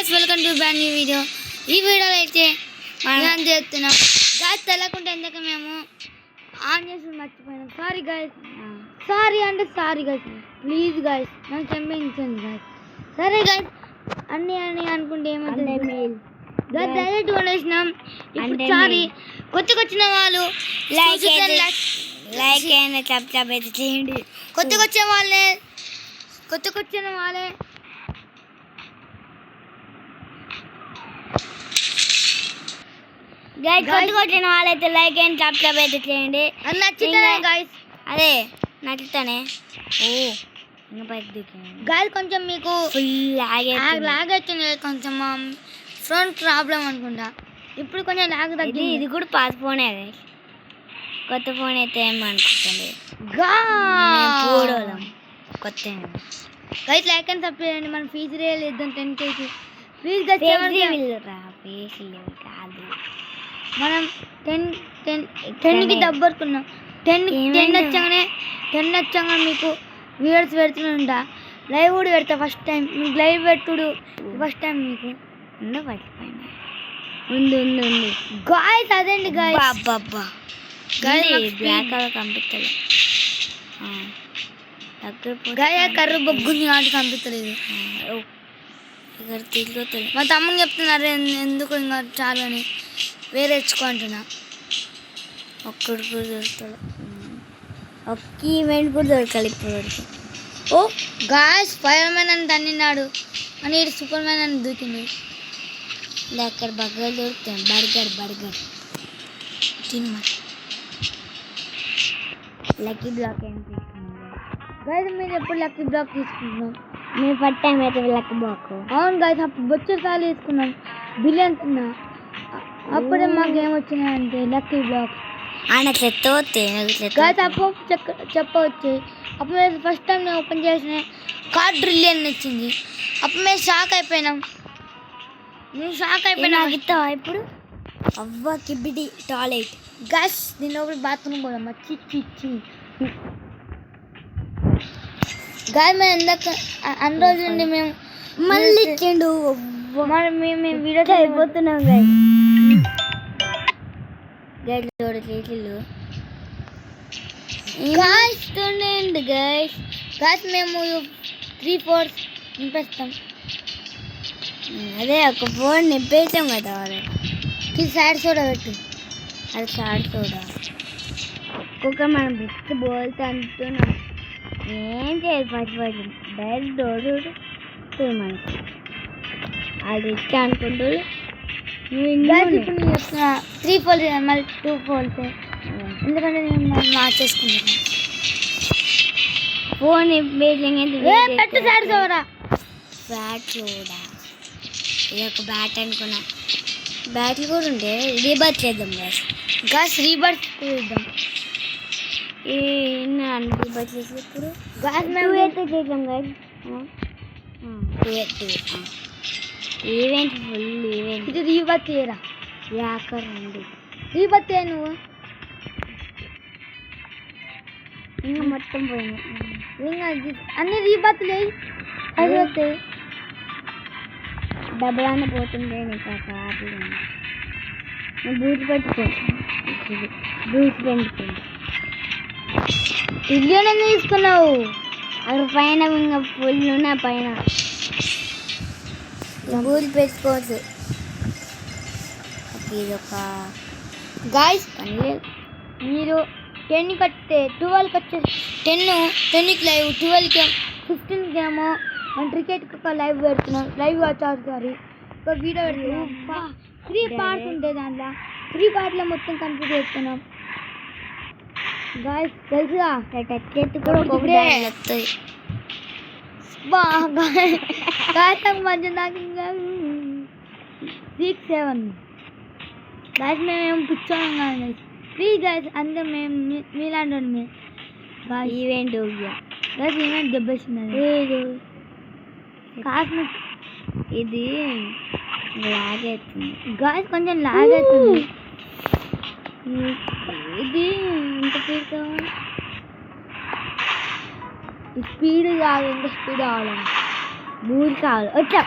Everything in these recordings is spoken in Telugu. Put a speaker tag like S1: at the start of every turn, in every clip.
S1: Guys welcome to brand new video. ఈ వీడియోలో అయితే మనం చేస్తున్నాం గైస్. తెలకుంటే ఎందుకు మేము ఆన్ చేసి మర్చిపోయినాం. Sorry guys, sorry guys, please guys నన్ను క్షమించండి గైస్. సరే గైస్, అన్నీ అనుకుంటే ఏమంటే గైస్ డైరెక్ట్ కొనేసినాం. ఇప్పుడు సారీ కొత్తగా వచ్చిన వాళ్ళు లైక్ అయినా సబ్స్క్రైబ్ అయితే చేయండి. కొత్తగా వచ్చిన వాళ్ళే గైస్ కొట్టుకొచ్చిన వాళ్ళైతే లైక్ అండ్ సబ్స్క్రైబ్ అయితే చేయండి. అది నచ్చుతానే గైస్, అదే నచ్చుతానే. ఓ ఇంకా పైకి గైస్ కొంచెం మీకు లాగ్ అవుతుంది, కొంచెం ఫోన్ ప్రాబ్లం అనుకుంటా. ఇప్పుడు కొంచెం లాగ్ తగ్గింది. ఇది కూడా పాత ఫోనే గైస్, కొత్త ఫోన్ అయితే ఏమనుకుంటుంది కొత్త గైస్. లైక్ అండ్ సబ్స్క్రైబ్ చేయండి. మనం ఫీజు రియల్ ఇద్దాం 10K ప్లీజ్ గైస్. కాదు మనం 10కి దబ్బరుకున్నాం. 10 వచ్చాగానే మీకు వీడియోస్ పెడుతుంటా, లైవ్ కూడా పెడతా. ఫస్ట్ టైం మీకు లైవ్ పెట్టుడు ఫస్ట్ టైం మీకు ఉంది గాయస్. అదేండి గాయస్, అబ్బా బ్లాక్ కలర్ కంపిస్తలేదు గాయ, కర్ర బొగ్గుంది కాబట్టి కంపిస్తలేదు. ఇక్కడ తిరుగుతుంది. మా తమ్ముని చెప్తున్నారు ఎందుకు ఇంకా చాలు అని, వేరే తెచ్చుకుంటున్నా. ఒక్కడు కూడా దొరుకుతాడు, ఒక్క ఈవెంట్ కూడా దొరకాలి ఇప్పుడు వరకు. ఓ గాయస్, ఫైర్ మ్యాన్ అని తన్నినాడు అని ఇటు సూపర్ మ్యాన్ అని దూకింది. అక్కడ బర్గర్ దొరుకుతాయి. బర్గర్ తినమా. లక్కీ బ్లాక్ ఏం తీసుకున్నాం గైస్? మీరు ఎప్పుడు లక్కీ బ్లాక్ తీసుకుంటున్నాం? మేము ఫస్ట్ టైం అయితే లక్కీ బ్లాక్. అవును గైస్, అప్పుడు బొచ్చసార్లు తీసుకున్నాం. బిలియన్ తిన్నా అప్పుడే మాకు ఏమొచ్చినాయంటే లక్కీ బ్లాక్. ఆయన గైస్ అప్పుడు చెప్పవచ్చు. అప్పుడు మేము ఫస్ట్ టైం నేను ఓపెన్ చేసిన కార్డ్ ట్రిలియన్ వచ్చింది. అప్పుడు మేము షాక్ అయిపోయినాం. ఇప్పుడు అవ్వ కిబిడి టాయిలెట్ గైస్. దీని లోపల బాత్రూమ్ పోదాం. చిచ్చి గాయ మేము ఎందాక అన్ని రోజుల నుండి మేము మళ్ళీ ఇచ్చిండు. మేము వీడియో అయిపోతున్నాం గైస్. మేము 3-4 నింపేస్తాం. అదే ఒక 4 నింపేసాం కదా. ఇది సాడ్ సోడా పెట్టు. అది సాడ్ సోడా ఒక్కొక్క మనం బిస్క్ బోల్తా అంటున్నాం. ఏం చేయదు ఫస్ట్ డైరెక్ట్ డోడు మనకి అది ఇచ్చా అనుకుంటూ. ఇప్పుడు నేను చెప్తున్నా 3 ఫోల్స్ మళ్ళీ 2 ఫోల్స్, ఎందుకంటే నేను మార్చేసుకుంటున్నాను. ఫోన్ పెట్టు సార్ చూడా. బ్యాట్ చూడా, ఇది ఒక బ్యాట్ అనుకున్నా. బ్యాట్లు కూడా ఉంటే రీబర్త్ చేద్దాం గాస్. రీబర్త్ చేద్దాం. రీబర్త్ చేసేప్పుడు గాస్ మేము అయితే చేద్దాం గాస్. Event full event. ఇది రీబర్త్ చేయరా యాకర్ అండి. రీబర్త్ చేయ నువ్వు. ఇంకా మొత్తం పోయింది. ఇంకా అన్ని రీబర్త్ లేవు. అది వస్తాయి డబ్బులన్నీ పోతుంది. నీకు కాపీ బూట్ పెట్టుకోండి. ఇల్లు తీసుకున్నావు అక్కడ పైన ఇంకా ఫుల్ ఉన్నాయి. పైన బూట్ పెట్టుకోవచ్చు. ఇది ఒక గాయస్ మీరు 10 కట్టే 12కి వచ్చే 10కి లైవ్, 12కి 15కి ఏమో మన క్రికెట్కి ఒక లైవ్ పెడుతున్నాం. లైవ్ వచ్చారు ఒక వీడియో పెడుతున్నాం. 3 పార్ట్స్ ఉంటాయి. దాంట్లో 3 పార్ట్లో మొత్తం కంప్లీట్ చేస్తున్నాం గాయస్. తెలుసుగా టచ్ చేతి కూడా వస్తాయి బాగా. మధ్య నాకు ఇంకా 6-7 గాయస్. మేము కూర్చోం కానీ ప్లీజ్ గాయస్. అందరూ మేము మీలాంటి ఈవెంట్ గాయస్. ఈవెంట్ దెబ్బేసింది కాస్మిక్. ఇది లాగ్ అవుతుంది గాయస్, కొంచెం లాగ్ అవుతుంది. ఇది ఎంత స్పీడ్ కావాలి? స్పీడ్ కాదు, ఎంత స్పీడ్ కావాలండి. 3 కావాలి. వచ్చా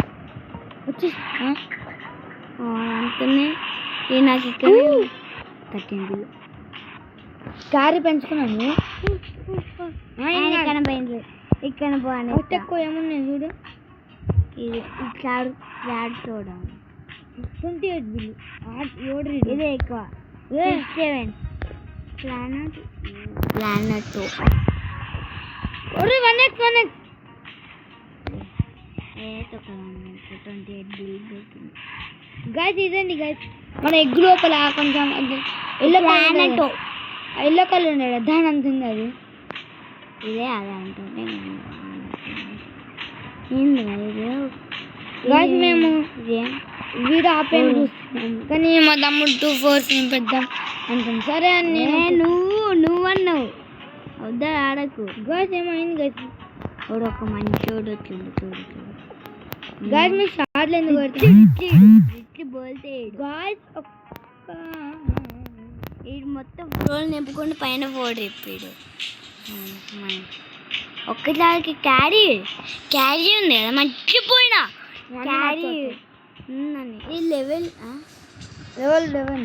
S1: అంతనే నాకు ఇక్కడ 13 బిల్లు క్యారీ పెంచుకున్నాను. ఇక్కడ బాగుంది ఎక్కువ ఏమున్నాయి చూడు. ఇది క్లాడ్ చూడ 28 బిల్లు ఇదే ఎక్కువ 7 ప్లానెట్ 1x 28 బిల్లు గైస్. ఇదండి గైస్ మన ఎగ్ లోపల కొంచెం ఎల్లో కలర్ ఉండేది దాని అంత ఉంది. అది ఇదే అదే అంటుంటే గైస్ మేము వీడియో ఆపేసి చూస్తున్నాం కానీ మా తమ్ముడు 2 4 నింపేద్దాం అంటుంది. సరే అని నువ్వు అన్నావు వద్దా ఆడకు. గైస్ ఏమైంది గైస్ వాడు ఒక మంచోడు వచ్చింది చూడు. గైస్ మీరు షార్ట్లు ఎందుకు బోల్తే గైస్ ఇది మొత్తం ఫ్లోర్ నింపుకొని పైన పోడు ఇప్పుడు. ఒక్కసారికి క్యారీ ఉంది కదా మర్చిపోయినా క్యారీ ఉందని. ఈ లెవెల్ 11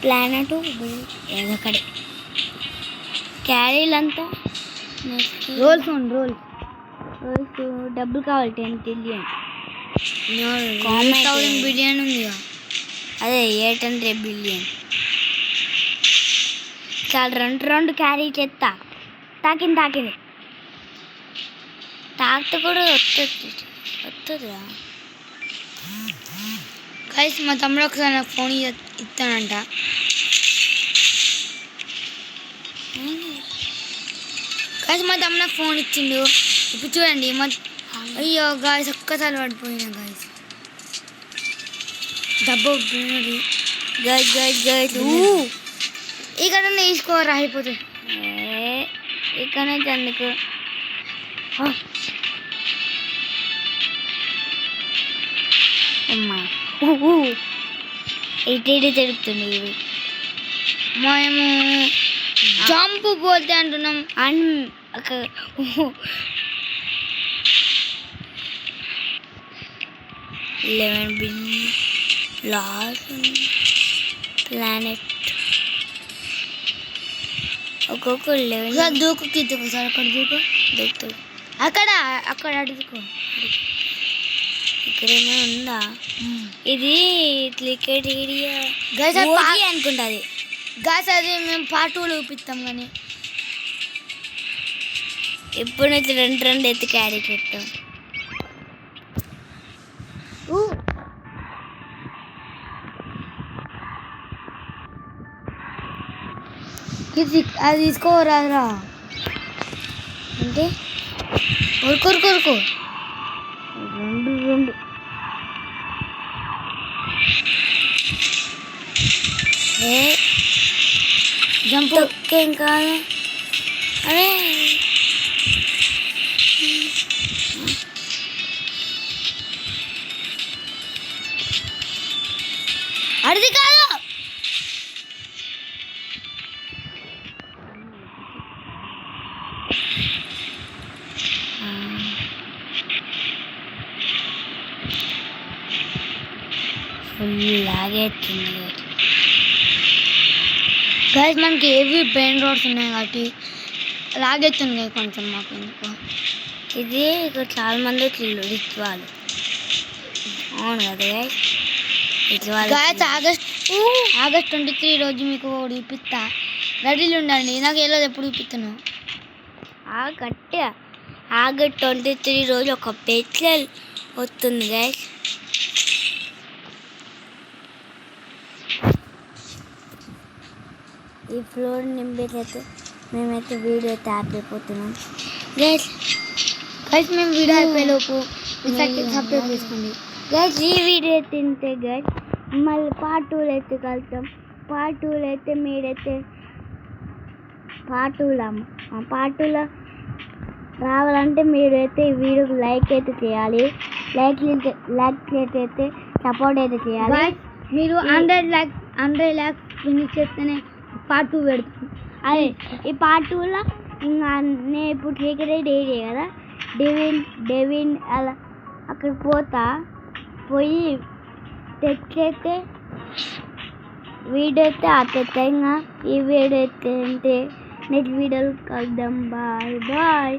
S1: ప్లానెట్ ఏదొక్కడే క్యారీలంతా రోల్స్ డబ్బులు కావాలి 10 బిలియన్ బిలియన్ ఉంది అదే 800 బిలియన్. చాలా రెండు క్యారీ చేస్తా తాకింది తాకితే కూడా వస్తుందా గైస్. మా తమ్ముడు ఒకసారి నాకు ఫోన్ ఇస్తానంట. గైస్ మా తమ్ముడు నాకు ఫోన్ ఇచ్చిండు ఇప్పుడు చూడండి. అయ్యో గాయస్ ఒక్కసారి పడిపోయినా గాయస్ డబ్బు గైస్ ఇక్కడ తీసుకోరా అయిపోతుంది ఇక్కడ నుంచి అందుకు. అమ్మా ఇటు తిరుగుతుంది ఇవి. మేము జంప్ పోతే అంటున్నాం అండ్ 11 బిలియన్ లాస్ట్ ప్లానెట్ ఒక్కొక్క 11 దూకు సార్ అక్కడ దూకుతాడు అక్కడ అడుగుకో. ఇక్కడేమో ఉందా ఇది క్రికెట్ ఏరియా అనుకుంటుంది గాస్. అది మేము పార్ట్ 2 చూపిస్తాం కానీ ఎప్పుడు నుంచి 2 ఎత్తి క్యారీ పెట్టాం. అది తీసుకోరాదురా అంటే కొరుకు 2 జంప్ ఏం కాదు. అరే అది కాదు ఫుల్ లాగేస్తుంది గైస్. మనకి ఏవి పెయిన్ రోడ్స్ ఉన్నాయి కాబట్టి లాగెత్తుంది కదా కొంచెం మాకు ఎందుకు. ఇది ఇక్కడ చాలా మంది వచ్చిండు రిచ్ వాళ్ళు. అవును కదా గైస్. ఆగస్ట్ 23 రోజు మీకు చూపిస్తా రెడీలు ఉండండి. నాకు ఎలా ఎప్పుడు చూపిస్తాను గట్టిగా ఆగస్ట్ 23 రోజు ఒక పెట్రోల్ వస్తుంది గైస్. ఈ ఫ్లోర్ నింపేటైతే మేమైతే వీడియో అయితే ఆపైపోతున్నాం గైస్. మేము వీడియో అయిపోయేలోపు సబ్స్క్రైబ్ చేసుకోండి గైస్. ఈ వీడియో తింటే గైస్ మళ్ళీ పార్ట్ 2 అయితే కలుద్దాం. పార్ట్ 2 అయితే మీరైతే పార్ట్ 2లో రావాలంటే మీరైతే ఈ వీడియోకి లైక్ అయితే చేయాలి. లైక్ అయితే సపోర్ట్ అయితే చేయాలి. మీరు 100 లాక్స్ ఫినిష్ చేస్తేనే పార్ట్ 2 పెడతాం. అదే ఈ పార్ట్ 2లో ఇంకా నేను ఇప్పుడు సీక్రెట్ ఏరియా కదా డెవిన్ అలా అక్కడ పోయి తెచ్చైతే వీడియో అయితే ఆపేస్తా. ఇంకా ఈ వీడియో అయితే నెక్స్ట్ వీడియోలో కలుద్దాం. Bye bye.